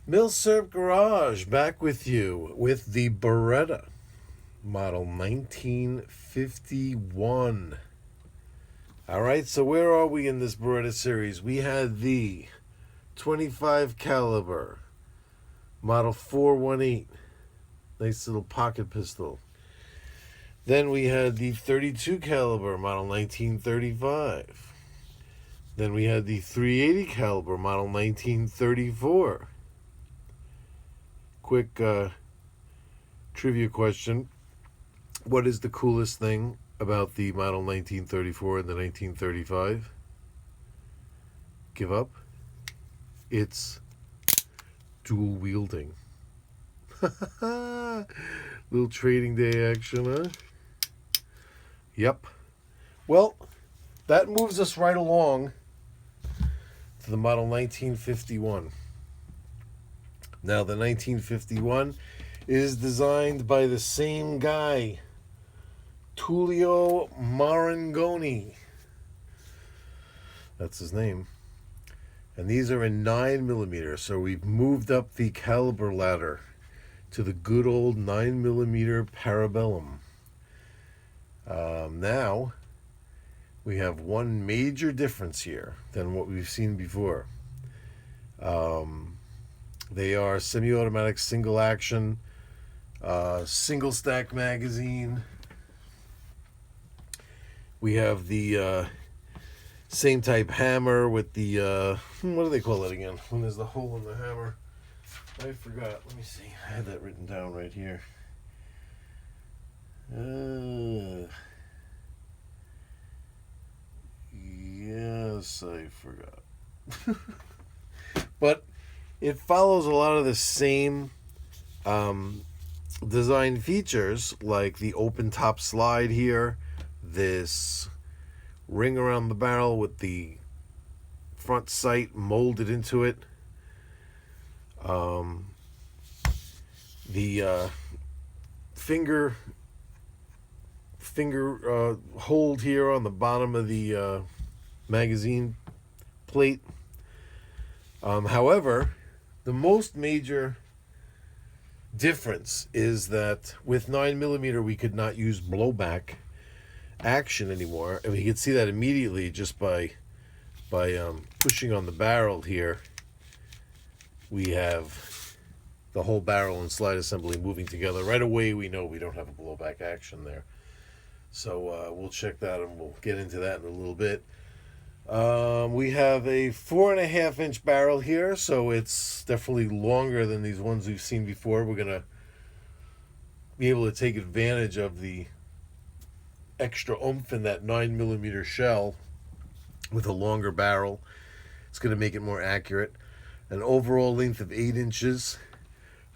Milsurp Garage back with you with the Beretta Model 1951. All right, so where are we in this Beretta series? We had the 25 caliber Model 418, nice little pocket pistol. Then we had the 32 caliber Model 1935. Then we had the 380 caliber Model 1934. Quick trivia question. What is the coolest thing about the Model 1934 and the 1935? Give up? It's dual wielding. Little trading day action, huh? Yep. Well, that moves us right along to the Model 1951. Now, the 1951 is designed by the same guy, Tullio Marengoni. That's his name. And these are in 9mm, so we've moved up the caliber ladder to the good old 9mm parabellum. Now, we have one major difference here than what we've seen before. They are semi-automatic single action, single stack magazine. We have the same type hammer with the, what do they call it again? When there's the hole in the hammer. I forgot. Let me see. I had that written down right here. Yes, I forgot. But it follows a lot of the same design features, like the open top slide here, this ring around the barrel with the front sight molded into it, the finger hold here on the bottom of the magazine plate. However, the most major difference is that with 9mm we could not use blowback action anymore, and we could see that immediately just by pushing on the barrel here. We have the whole barrel and slide assembly moving together. Right away we know we don't have a blowback action there. So we'll check that and we'll get into that in a little bit. We have a 4.5-inch barrel here, so it's definitely longer than these ones we've seen before. We're going to be able to take advantage of the extra oomph in that 9mm shell with a longer barrel. It's going to make it more accurate. An overall length of 8 inches,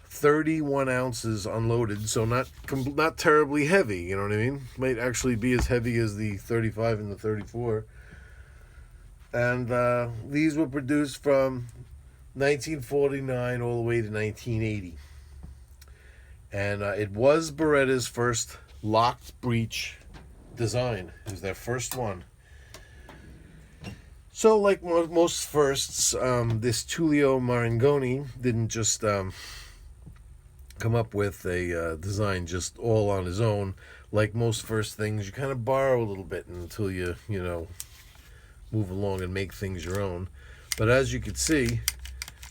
31 ounces unloaded, so not terribly heavy, you know what I mean? Might actually be as heavy as the 35 and the 34. And these were produced from 1949 all the way to 1980. And it was Beretta's first locked breech design. It was their first one. So like most firsts, this Tullio Marengoni didn't just come up with a design just all on his own. Like most first things, you kind of borrow a little bit until you move along and make things your own. But as you can see,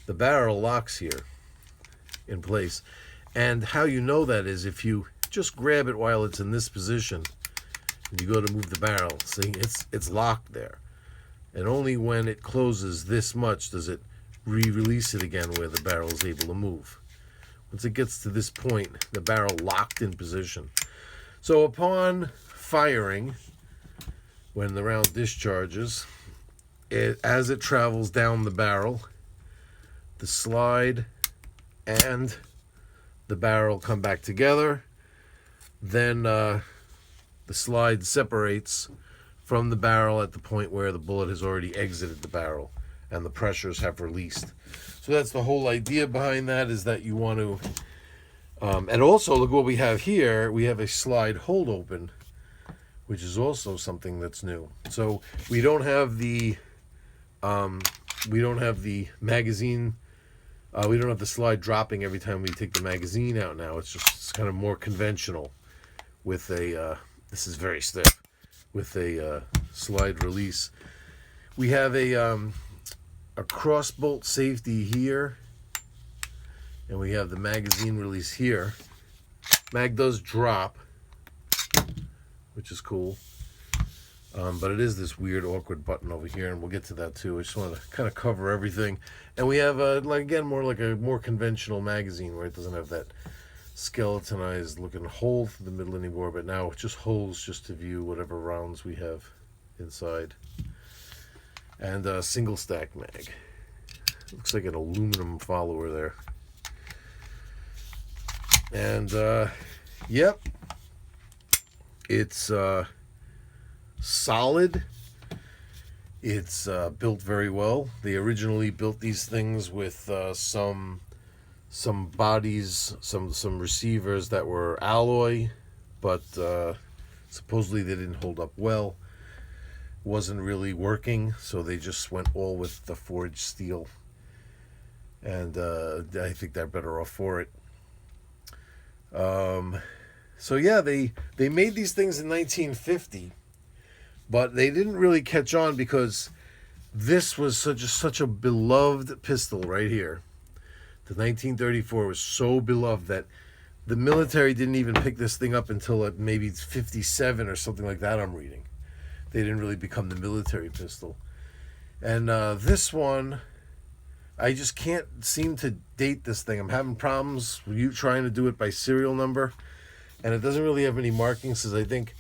the barrel locks here in place. And how you know that is if you just grab it while it's in this position and you go to move the barrel. See, it's locked there. And only when it closes this much does it release it again where the barrel is able to move. Once it gets to this point, the barrel locked in position. So upon firing, when the round discharges, as it travels down the barrel, the slide and the barrel come back together. Then the slide separates from the barrel at the point where the bullet has already exited the barrel and the pressures have released. So that's the whole idea behind that, is that you want to and also look what we have here. We have a slide hold open, which is also something that's new. So we don't have the magazine We don't have the slide dropping every time we take the magazine out now. It's kind of more conventional with a, this is very stiff, with a slide release. We have a cross bolt safety here, and we have the magazine release here. Mag does drop, which is cool. But it is this weird, awkward button over here, and we'll get to that too. I just want to kind of cover everything. And we have, like a more conventional magazine where it doesn't have that skeletonized looking hole through the middle anymore, but now just holes just to view whatever rounds we have inside. And a single stack mag. Looks like an aluminum follower there. And, yep. It's, solid. It's built very well. They originally built these things with some bodies, some receivers that were alloy, but supposedly they didn't hold up well. Wasn't really working, so they just went all with the forged steel, and I think they're better off for it. So yeah, they made these things in 1950. But they didn't really catch on because this was such a beloved pistol right here. The 1934 was so beloved that the military didn't even pick this thing up until maybe 57 or something like that, I'm reading. They didn't really become the military pistol. And this one, I just can't seem to date this thing. I'm having problems with you trying to do it by serial number. And it doesn't really have any markings, because I think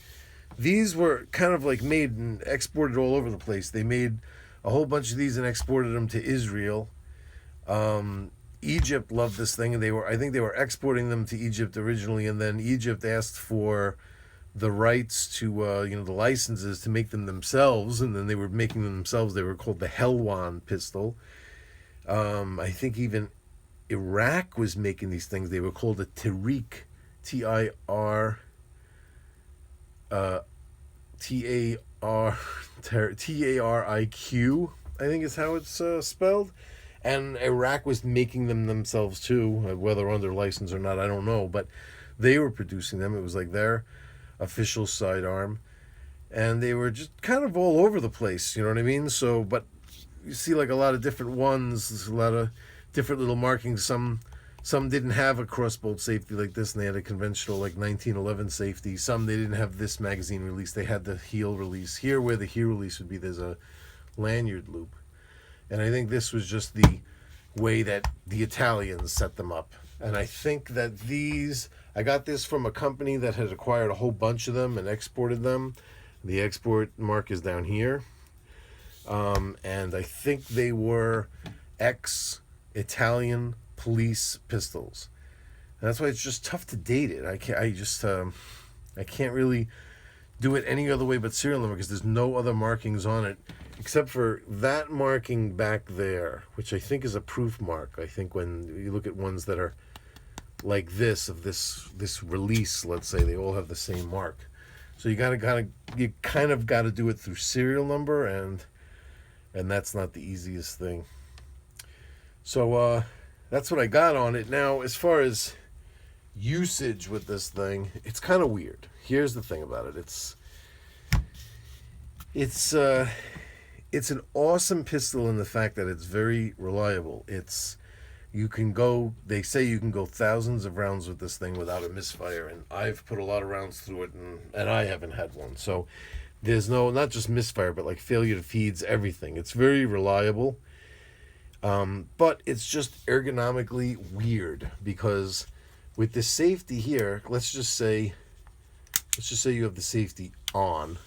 these were kind of like made and exported all over the place. They made a whole bunch of these and exported them to Israel. Egypt loved this thing, and I think they were exporting them to Egypt originally, and then Egypt asked for the rights to, the licenses to make them themselves, and then they were making them themselves. They were called the Helwan pistol. I think even Iraq was making these things. They were called a Tariq, T-I-R. T-A-R-I-Q, I think is how it's spelled. And Iraq was making them themselves too, whether under license or not, I don't know. But they were producing them. It was like their official sidearm. And they were just kind of all over the place, you know what I mean? So, but you see like a lot of different ones, there's a lot of different little markings. Some didn't have a crossbolt safety like this, and they had a conventional like 1911 safety. Some, they didn't have this magazine release. They had the heel release. Here, where the heel release would be, there's a lanyard loop. And I think this was just the way that the Italians set them up. And I think that I got this from a company that had acquired a whole bunch of them and exported them. The export mark is down here. And I think they were ex-Italian police pistols, and that's why it's just tough to date it. I can't really do it any other way but serial number, because there's no other markings on it except for that marking back there, which I think is a proof mark. I think when you look at ones that are like this, of this release, let's say, they all have the same mark. So you kind of got to do it through serial number, and that's not the easiest thing. So that's what I got on it. Now, as far as usage with this thing, it's kind of weird. Here's the thing about it. It's an awesome pistol in the fact that it's very reliable. They say you can go thousands of rounds with this thing without a misfire, and I've put a lot of rounds through it, and I haven't had one. So there's not just misfire, but like failure to feeds, everything. It's very reliable. But it's just ergonomically weird, because with the safety here, let's just say you have the safety on,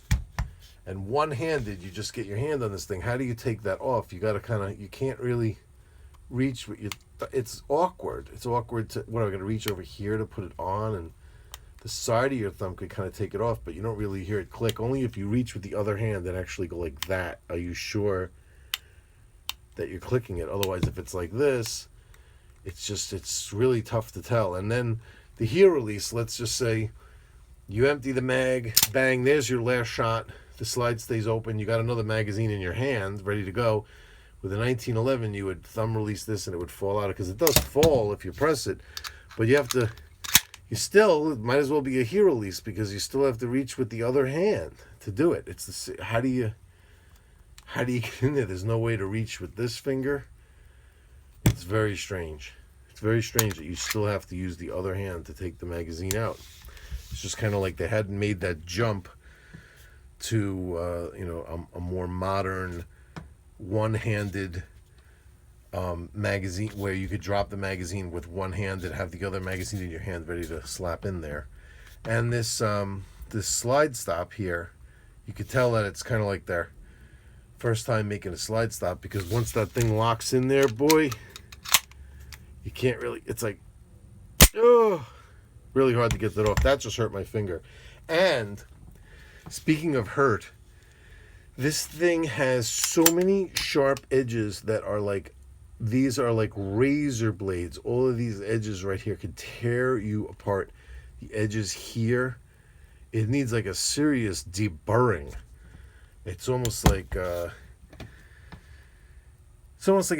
and one-handed, you just get your hand on this thing. How do you take that off? You got to you can't really reach with it's awkward. It's awkward to, what, am I going to reach over here to put it on, and the side of your thumb could kind of take it off, but you don't really hear it click. Only if you reach with the other hand and actually go like that, are you sure that you're clicking it. Otherwise, if it's like this, it's really tough to tell. And then the heel release, let's just say you empty the mag, bang, there's your last shot. The slide stays open. You got another magazine in your hand, ready to go. With a 1911, you would thumb release this and it would fall out, because it does fall if you press it, but you have to, you still, it might as well be a heel release, because you still have to reach with the other hand to do it. It's the, how do you get in there? There's no way to reach with this finger. It's very strange. It's very strange that you still have to use the other hand to take the magazine out. It's just kind of like they hadn't made that jump to, you know, a more modern, one-handed magazine, where you could drop the magazine with one hand and have the other magazine in your hand ready to slap in there. And this this slide stop here, you could tell that it's kind of like their first time making a slide stop, because once that thing locks in there, boy, you can't really, it's like, oh, really hard to get that off. That just hurt my finger. And speaking of hurt, this thing has so many sharp edges that are like, these are like razor blades. All of these edges right here could tear you apart. The edges here, it needs like a serious deburring. It's almost like if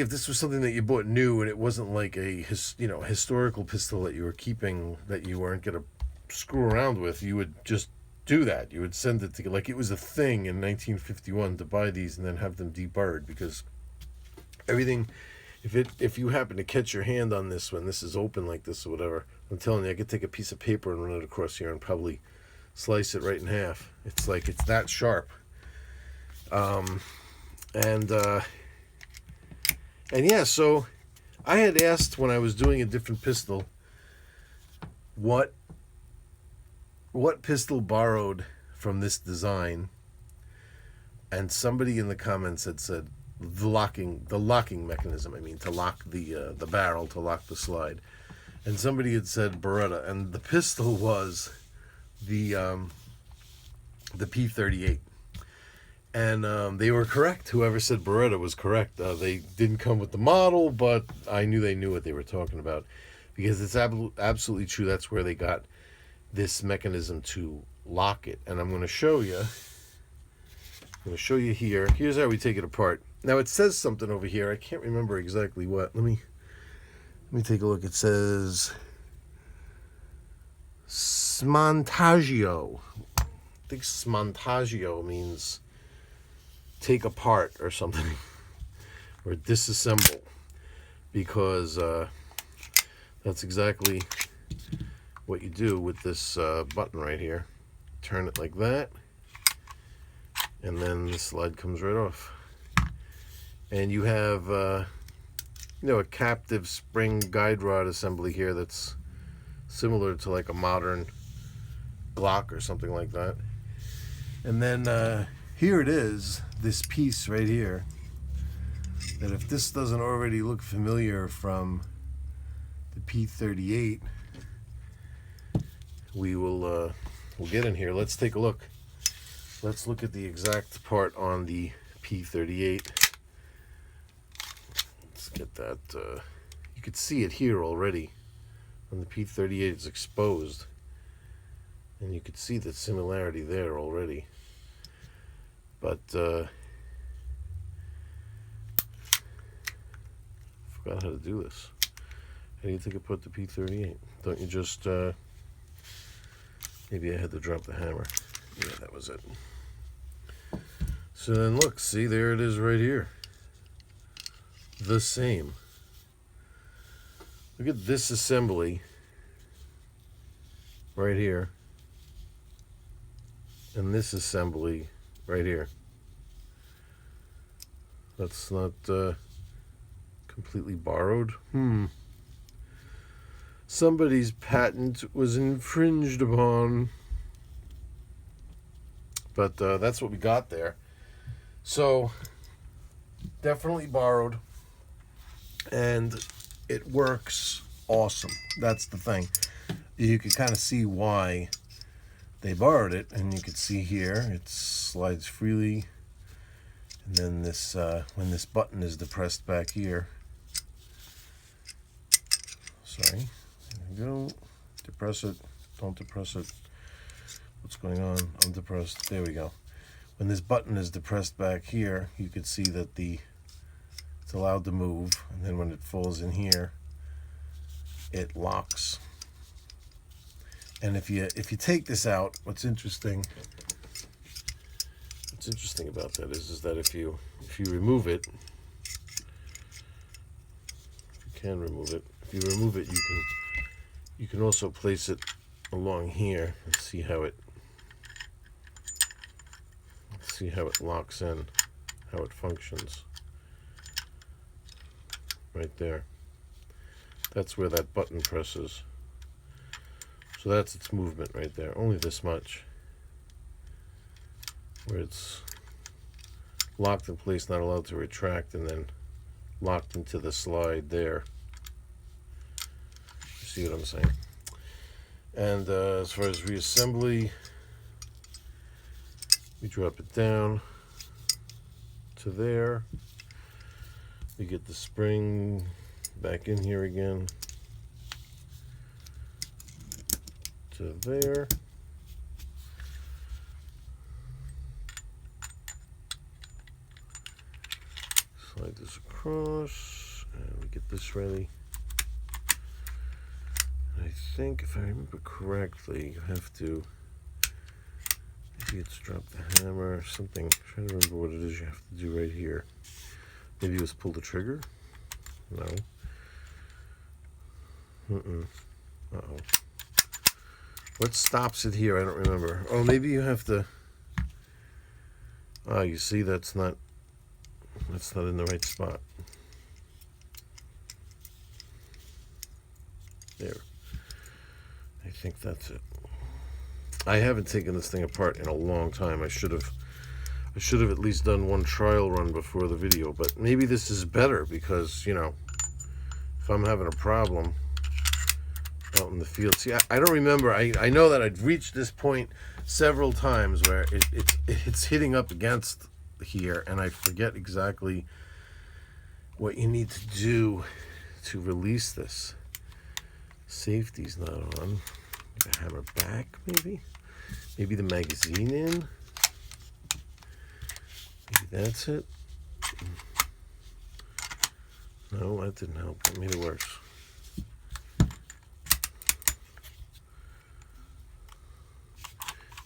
this was something that you bought new and it wasn't like a historical pistol that you were keeping, that you weren't gonna screw around with. You would just do that. You would send it to, like it was a thing in 1951 to buy these and then have them deburred, because everything, if you happen to catch your hand on this when this is open like this or whatever, I'm telling you, I could take a piece of paper and run it across here and probably slice it right in half. It's like, it's that sharp. And yeah, so I had asked when I was doing a different pistol, what pistol borrowed from this design, and somebody in the comments had said the locking mechanism. I mean, to lock the barrel, to lock the slide. And somebody had said Beretta, and the pistol was the P38. And they were correct. Whoever said Beretta was correct. They didn't come with the model, but I knew they knew what they were talking about, because it's absolutely true. That's where they got this mechanism to lock it. And I'm going to show you. I'm going to show you here. Here's how we take it apart. Now it says something over here. I can't remember exactly what. Let me take a look. It says smontaggio. I think smontaggio means take apart or something, or disassemble, because that's exactly what you do with this button right here. Turn it like that, and then the slide comes right off. And you have a captive spring guide rod assembly here that's similar to like a modern Glock or something like that. And then here it is, this piece right here, that if this doesn't already look familiar from the P38, we'll get in here. Let's take a look. Let's look at the exact part on the P38. Let's get that. You could see it here already. On the P38, it's exposed, and you could see the similarity there already. But forgot how to do this. How do you think I put the P38? Don't you just maybe I had to drop the hammer. Yeah, that was it. So then look, see, there it is right here. The same. Look at this assembly right here, and this assembly right here. That's not completely borrowed. Somebody's patent was infringed upon. But that's what we got there. So definitely borrowed, and it works awesome. That's the thing. You can kind of see why they borrowed it, and you can see here it slides freely, and then this when this button is depressed back here, sorry, there we go, depress it, don't depress it, what's going on, I'm depressed, there we go. When this button is depressed back here, you can see that the It's allowed to move, and then when it falls in here, it locks. And if you take this out, what's interesting about that is that if you remove it, if you can remove it, you can also place it along here and see how it locks in, how it functions. Right there. That's where that button presses. So that's its movement right there. Only this much. Where it's locked in place, not allowed to retract, and then locked into the slide there. You see what I'm saying? And as far as reassembly, we drop it down to there. We get the spring back in here again to there. Slide this across, and we get this ready. And I think, if I remember correctly, you have to, maybe it's drop the hammer or something. I'm trying to remember what it is you have to do right here. Maybe it was pull the trigger? No. Uh-oh. What stops it here? I don't remember. Oh, maybe you have to... Ah, you see, that's not in the right spot. There. I think that's it. I haven't taken this thing apart in a long time. I should have at least done one trial run before the video, but maybe this is better because, you know, if I'm having a problem out in the field. See, I don't remember. I know that I'd reached this point several times where it's hitting up against here, and I forget exactly what you need to do to release this. Safety's not on. The hammer back, maybe? Maybe the magazine in? Maybe that's it? No, that didn't help. That made it worse.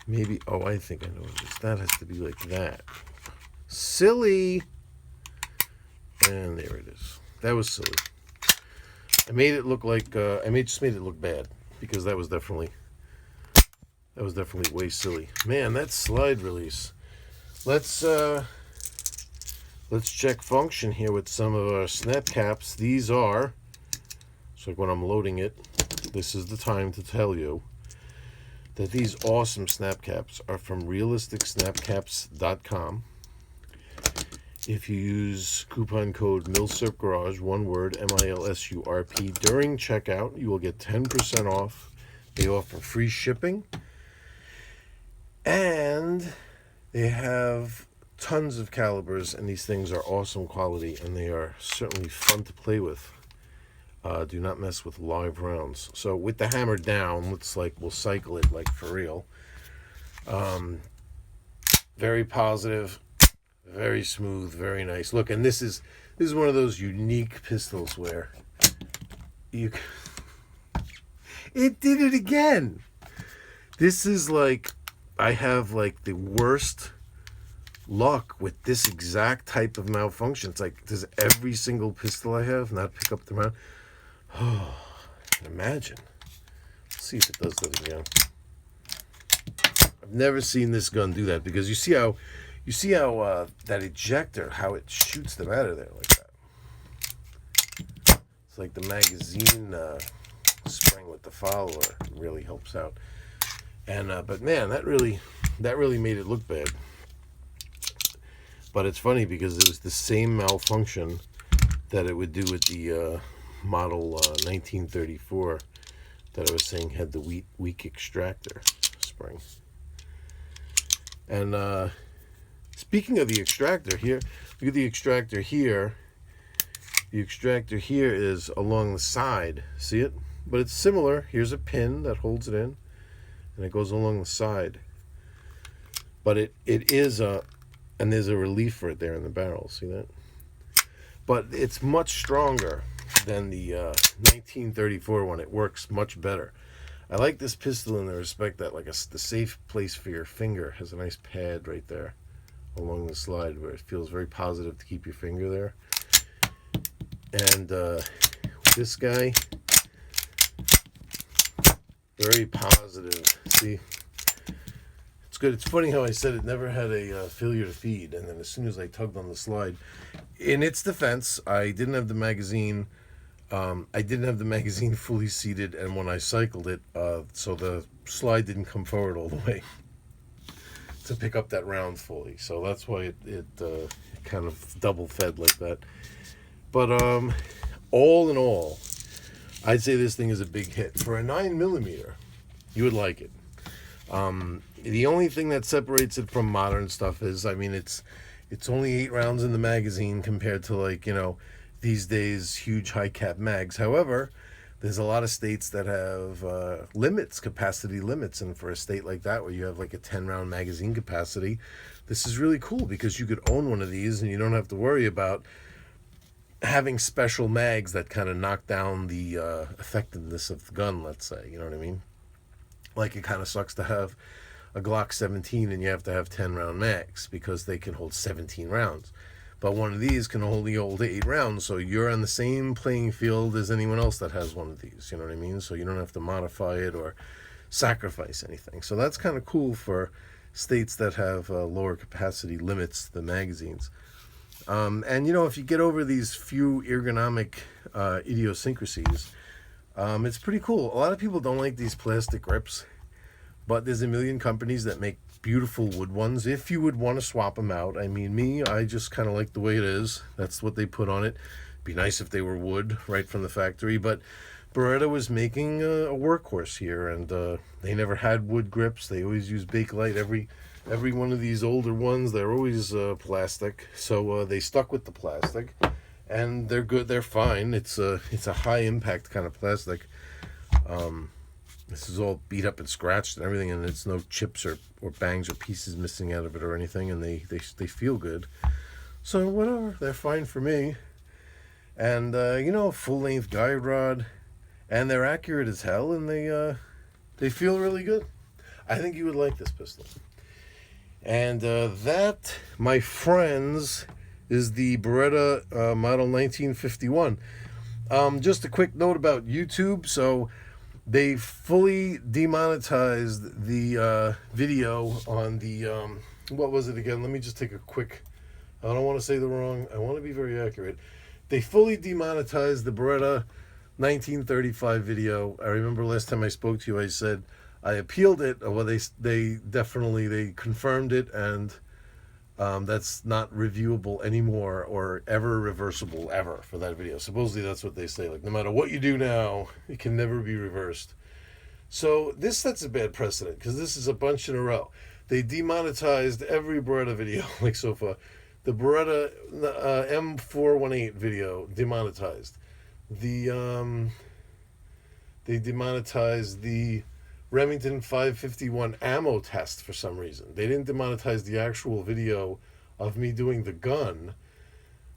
Maybe, oh, I think I know what it is. That has to be like that. Silly! And there it is. That was silly. I made it look like, just made it look bad, because that was definitely way silly. Man, that slide release. Let's check function here with some of our snap caps. These are, so like when I'm loading it, this is the time to tell you that these awesome snap caps are from realisticsnapcaps.com. If you use coupon code Milsurp Garage, one word, MILSURP, during checkout, you will get 10% off. They offer free shipping. And they have tons of calibers, and these things are awesome quality, and they are certainly fun to play with. Do not mess with live rounds. So with the hammer down, we'll cycle it like for real. Very positive, very smooth, very nice. Look, and this is one of those unique pistols where it did it again. This is like, I have like the worst luck with this exact type of malfunction. It's like, does every single pistol I have not pick up the mount? Oh, imagine. Let's see if it does that again. I've never seen this gun do that, because you see how that ejector, how it shoots them out of there like that. It's like the magazine spring with the follower really helps out. And but man, that really made it look bad. But it's funny because it was the same malfunction that it would do with the model 1934 that I was saying had the weak extractor spring. And speaking of the extractor here, look at the extractor here. The extractor here is along the side. See it? But it's similar. Here's a pin that holds it in, and it goes along the side. But it is and there's a relief right there in the barrel. See that? but it's much stronger than the 1934 one. It works much better. I like this pistol in the respect that, like, the safe place for your finger has a nice pad right there along the slide where it feels very positive to keep your finger there. And this guy, very positive. See, it's good. It's funny how I said it never had a failure to feed, and then as soon as I tugged on the slide, in its defense, I didn't have the magazine. I didn't have the magazine fully seated, and when I cycled it, so the slide didn't come forward all the way to pick up that round fully. So that's why it kind of double fed like that. But all in all, I'd say this thing is a big hit. For a 9mm, you would like it. The only thing that separates it from modern stuff is, I mean, it's only 8 rounds in the magazine compared to, like, you know, these days huge high cap mags. However, there's a lot of states that have limits, capacity limits, and for a state like that where you have like a 10-round magazine capacity, this is really cool because you could own one of these and you don't have to worry about having special mags that kind of knock down the effectiveness of the gun, let's say. You know what I mean? Like, it kind of sucks to have a Glock 17 and you have to have 10-round mags because they can hold 17 rounds. But one of these can only hold 8 rounds, so you're on the same playing field as anyone else that has one of these, you know what I mean? So you don't have to modify it or sacrifice anything. So that's kind of cool for states that have lower capacity limits to the magazines. And, you know, if you get over these few ergonomic idiosyncrasies, it's pretty cool. A lot of people don't like these plastic grips, but there's a million companies that make beautiful wood ones if you would want to swap them out. I mean, me, I just kind of like the way it is. That's what they put on it. Be nice if they were wood right from the factory, but Beretta was making a workhorse here, and they never had wood grips. They always use Bakelite. Every one of these older ones, they're always plastic, so they stuck with the plastic, and they're good. They're fine. It's a high impact kind of plastic. This is all beat up and scratched and everything, and it's no chips or bangs or pieces missing out of it or anything, and they feel good. So whatever, they're fine for me. And you know, full-length guide rod, and they're accurate as hell, and they feel really good. I think you would like this pistol. And that, my friends, is the Beretta Model 1951. Just a quick note about YouTube. So they fully demonetized the video on the, what was it again? Let me just take a quick, I don't want to say the wrong, I want to be very accurate. They fully demonetized the Beretta 1935 video. I remember last time I spoke to you, I said I appealed it. Well, they confirmed it, and that's not reviewable anymore or ever reversible ever for that video. Supposedly that's what they say. Like, no matter what you do now, it can never be reversed. So this sets a bad precedent because this is a bunch in a row. They demonetized every Beretta video like so far. The Beretta M418 video demonetized. They demonetized the Remington 551 ammo test for some reason. They didn't demonetize the actual video of me doing the gun.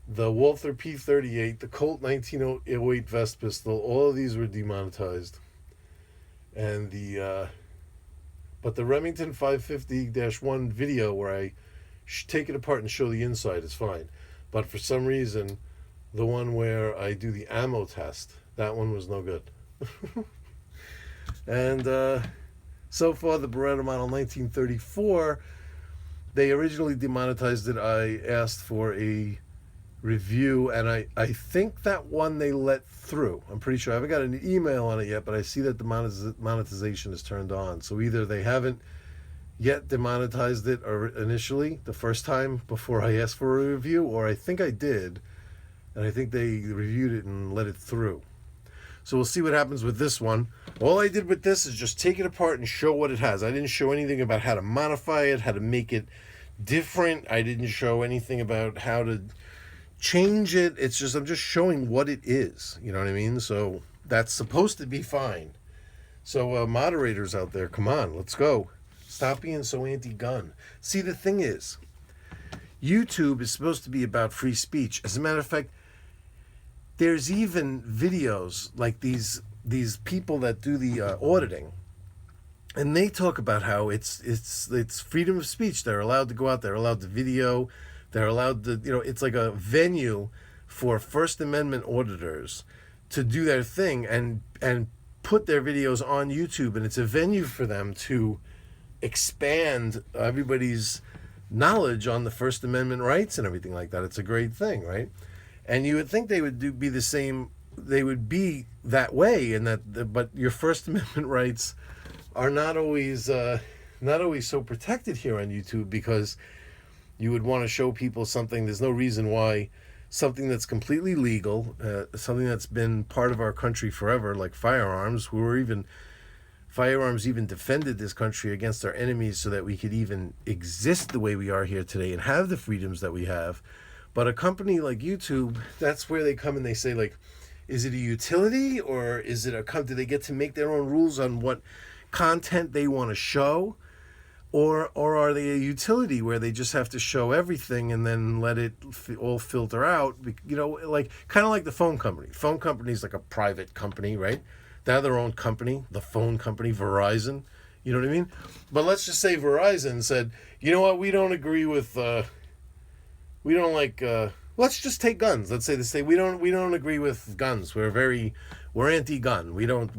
The Walther P38, the Colt 1908 vest pistol, all of these were demonetized. And but the Remington 550-1 video where I take it apart and show the inside is fine. But for some reason, the one where I do the ammo test, that one was no good. And so far, the Beretta Model 1934, they originally demonetized it. I asked for a review, and I think that one they let through. I'm pretty sure. I haven't got an email on it yet, but I see that the monetization is turned on. So either they haven't yet demonetized it or initially, the first time before I asked for a review, or I think I did, and I think they reviewed it and let it through. So we'll see what happens with this one. All I did with this is just take it apart and show what it has. I didn't show anything about how to modify it, how to make it different. I didn't show anything about how to change it. It's just, I'm just showing what it is. You know what I mean? So that's supposed to be fine. So moderators out there, come on, let's go. Stop being so anti-gun. See, the thing is, YouTube is supposed to be about free speech. As a matter of fact, there's even videos like these people that do the auditing, and they talk about how it's freedom of speech. They're allowed to go out. They're allowed to video. They're allowed to, it's like a venue for First Amendment auditors to do their thing and put their videos on YouTube, and it's a venue for them to expand everybody's knowledge on the First Amendment rights and everything like that. It's a great thing, right? And you would think they would be the same. They would be that way, and but your First Amendment rights are not always so protected here on YouTube, because you would want to show people something. There's no reason why something that's completely legal, something that's been part of our country forever, like firearms. Firearms even defended this country against our enemies so that we could even exist the way we are here today and have the freedoms that we have. But a company like YouTube, that's where they come and they say, like, is it a utility, or is it do they get to make their own rules on what content they want to show? Or are they a utility where they just have to show everything and then let it all filter out? Like kind of like the phone company. Phone company is like a private company, right? They have their own company, the phone company, Verizon. You know what I mean? But let's just say Verizon said, you know what, we don't agree with, let's just take guns. Let's say they say we don't agree with guns. We're anti-gun. We don't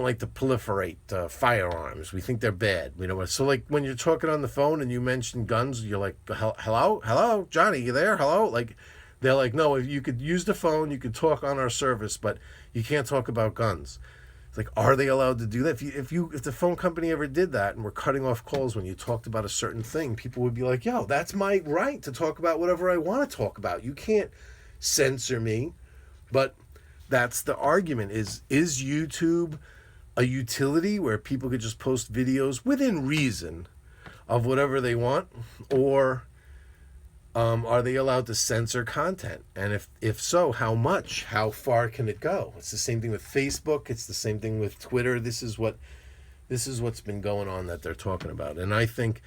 like to proliferate firearms. We think they're bad. So like when you're talking on the phone and you mention guns, you're like, hello, Johnny, you there? Hello? Like, they're like, no, if you could use the phone, you could talk on our service, but you can't talk about guns. It's like, are they allowed to do that? If the phone company ever did that and were cutting off calls when you talked about a certain thing, people would be like, yo, that's my right to talk about whatever I want to talk about. You can't censor me. But that's the argument, is YouTube a utility where people could just post videos within reason of whatever they want, or are they allowed to censor content? And if so, how much? How far can it go? It's the same thing with Facebook. It's the same thing with Twitter. This is what's been going on that they're talking about. And I think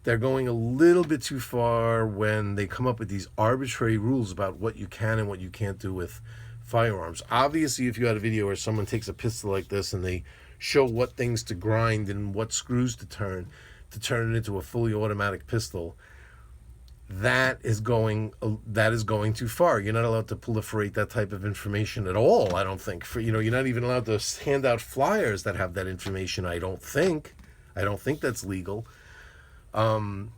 they're going a little bit too far when they come up with these arbitrary rules about what you can and what you can't do with firearms. Obviously, if you had a video where someone takes a pistol like this and they show what things to grind and what screws to turn it into a fully automatic pistol, that is going too far. You're not allowed to proliferate that type of information at all, I don't think. You're not even allowed to hand out flyers that have that information, I don't think. I don't think that's legal. But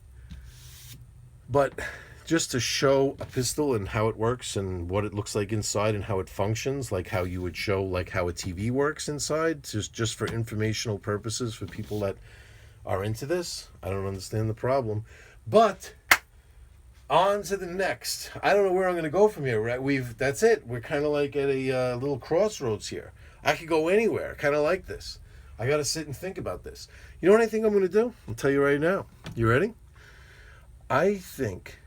just to show a pistol and how it works and what it looks like inside and how it functions, like how you would show like how a TV works inside, just for informational purposes for people that are into this, I don't understand the problem. But on to the next. I don't know where I'm going to go from here. Right? That's it. We're kind of like at a little crossroads here. I could go anywhere. Kind of like this. I got to sit and think about this. You know what I think I'm going to do? I'll tell you right now. You ready? I think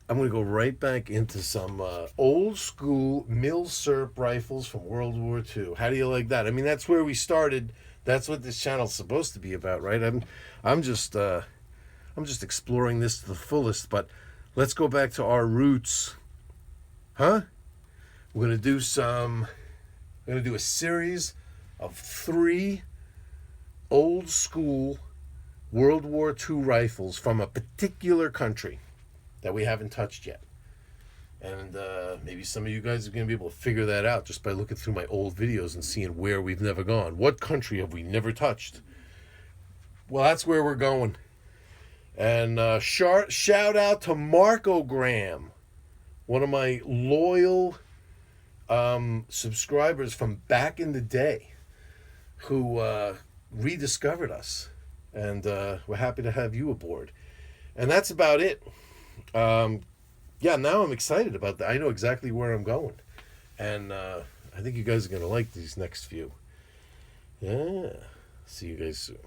I'm going to go right back into some old school Milsurp rifles from World War II. How do you like that? I mean, that's where we started. That's what this channel's supposed to be about, right? I'm just exploring this to the fullest, but let's go back to our roots. Huh? We're going to do a series of 3 old school World War II rifles from a particular country that we haven't touched yet. And maybe some of you guys are going to be able to figure that out just by looking through my old videos and seeing where we've never gone. What country have we never touched? Well, that's where we're going. And shout out to Marco Graham, one of my loyal subscribers from back in the day, who rediscovered us. And we're happy to have you aboard. And that's about it. Now I'm excited about that. I know exactly where I'm going. And I think you guys are going to like these next few. Yeah. See you guys soon.